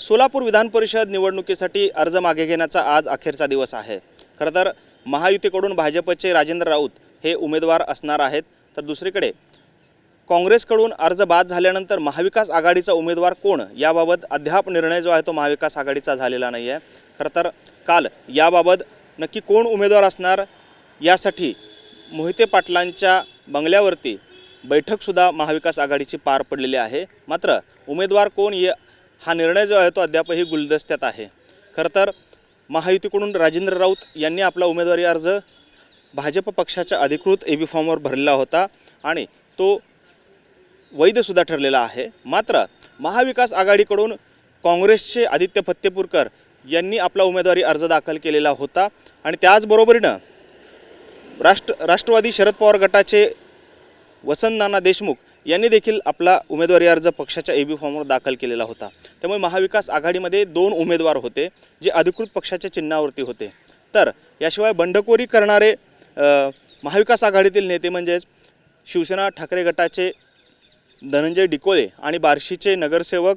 सोलापूर विधान परिषद निवडणुकीसाठी अर्ज मागे घेण्याचा आज अखेरचा दिवस आहे। खरं तर महायुतीकडून भाजपचे राजेंद्र राऊत हे उमेदवार असणार आहेत, तर दुसरीकडे काँग्रेसकडून अर्ज बाद झाल्यानंतर महाविकास आघाडीचा उमेदवार कोण याबाबत अद्याप निर्णय जो आहे तो महाविकास आघाडीचा झालेला नाही आहे। खरं तर काल याबाबत नक्की कोण उमेदवार असणार यासाठी मोहिते पाटलांच्या बंगल्यावरती बैठकसुद्धा महाविकास आघाडीची पार पडलेली आहे। मात्र उमेदवार कोण हा निर्णय जो आहे तो अद्यापही गुलदस्त्यात आहे। खरं तर महायुतीकडून राजेंद्र राऊत यांनी आपला उमेदवारी अर्ज भाजप पक्षाच्या अधिकृत एबी फॉर्मवर भरलेला होता आणि तो वैधसुद्धा ठरलेला आहे। मात्र महाविकास आघाडीकडून काँग्रेसचे आदित्य फत्तेपूरकर यांनी आपला उमेदवारी अर्ज दाखल केलेला होता आणि त्याचबरोबरीनं राष्ट्रवादी शरद पवार गटाचे वसंत नाना देशमुख यांनी देखील आपला उमेदवारी अर्ज पक्षाच्या एबी फॉर्मवर दाखल केलेला होता। त्यामुळे महाविकास आघाडीमध्ये 2 उमेदवार होते जे अधिकृत पक्षाच्या चिन्हावरती होते। तर याशिवाय बंडखोरी करणारे महाविकास आघाडीतील नेते म्हणजेच शिवसेना ठाकरे गटाचे धनंजय डिकोळे आणि बार्शीचे नगरसेवक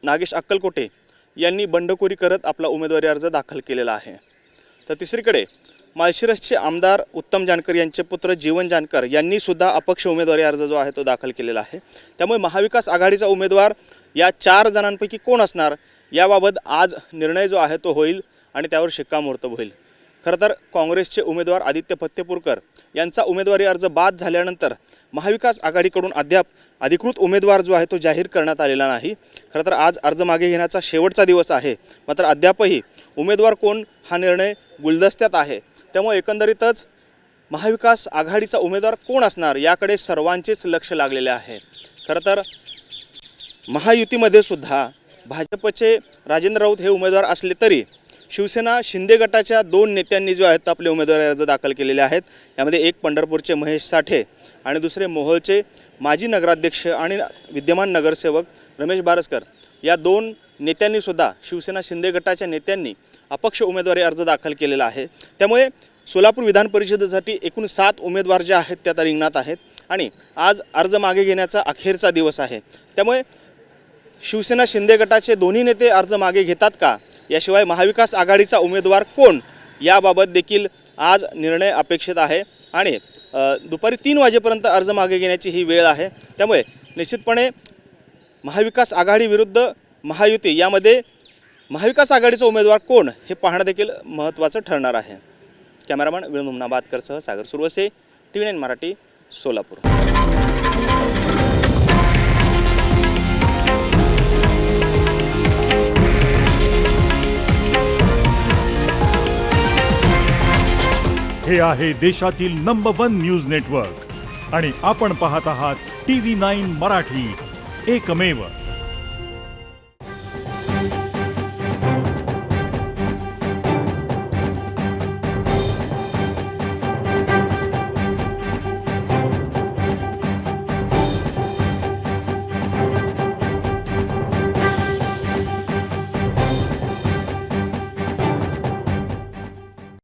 नागेश अक्कलकोटे यांनी बंडखोरी करत आपला उमेदवारी अर्ज दाखल केलेला आहे। तर तिसरीकडे माळशिरसचे आमदार उत्तम जानकर यांचे पुत्र जीवन जानकर यांनी सुद्धा अपक्ष उमेदवारी अर्ज जो आहे तो दाखल केलेला आहे। त्यामुळे महाविकास आघाडीचा उमेदवार या 4 जणांपैकी कोण असणार याबाबत आज निर्णय जो आहे तो होईल आणि त्यावर शिक्कामोर्तब होईल। खरं तर काँग्रेसचे उमेदवार आदित्य फत्तेपूरकर यांचा उमेदवारी अर्ज बाद झाल्यानंतर महाविकास आघाडीकडून अद्याप अधिकृत उमेदवार जो आहे तो जाहीर करण्यात आलेला नाही। खरं तर आज अर्ज मागे घेण्याचा शेवटचा दिवस आहे, मात्र अद्यापही उमेदवार कोण हा निर्णय गुलदस्त्यात आहे। त्यामुळे एकंदरीतच महाविकास आघाडीचा उमेदवार कोण असणार याकडे सर्वांचेच लक्ष लागलेले आहे। खरं तर महायुतीमध्ये सुद्धा भाजपचे राजेंद्र राऊत हे उमेदवार असले तरी शिवसेना शिंदे गटाच्या 2 नेत्यांनी जो आहेत आपले उमेदवारी अर्ज दाखल केलेले आहेत। यामध्ये एक पंढरपूरचे महेश साठे आणि दुसरे मोहोळचे माजी नगराध्यक्ष आणि विद्यमान नगरसेवक रमेश बारसकर या 2 नेत्यांनी सुद्धा शिवसेना शिंदे गटाच्या नेत्यांनी अपक्ष उमेदवारी अर्ज दाखल केलेला आहे। त्यामुळे सोलापूर विधान परिषदेसाठी एकूण 7 उमेदवार जे आहेत त्या रिंगणात आहेत आणि आज अर्ज मागे घेण्याचा अखेरचा दिवस आहे। त्यामुळे शिवसेना शिंदे गटाचे दोन्ही नेते अर्ज मागे घेतात का, याशिवाय महाविकास आघाडीचा उमेदवार कोण याबाबत देखील आज निर्णय अपेक्षित आहे आणि दुपारी 3 वाजेपर्यंत अर्ज मागे घेण्याची ही वेळ आहे। त्यामुळे निश्चितपणे महाविकास आघाडी विरुद्ध महायुती यामध्ये महाविकास आघाडीचा उमेदवार कोण हे पाहणं देखील महत्त्वाचं ठरणार आहे। कॅमेरामन विनोद मुन्नाबादकरसह सागर सुरवसे, TV9 मराठी, सोलापूर। हे आहे देशातील नंबर 1 न्यूज नेटवर्क आणि आपण पाहत आहात TV9 मराठी, एकमेव।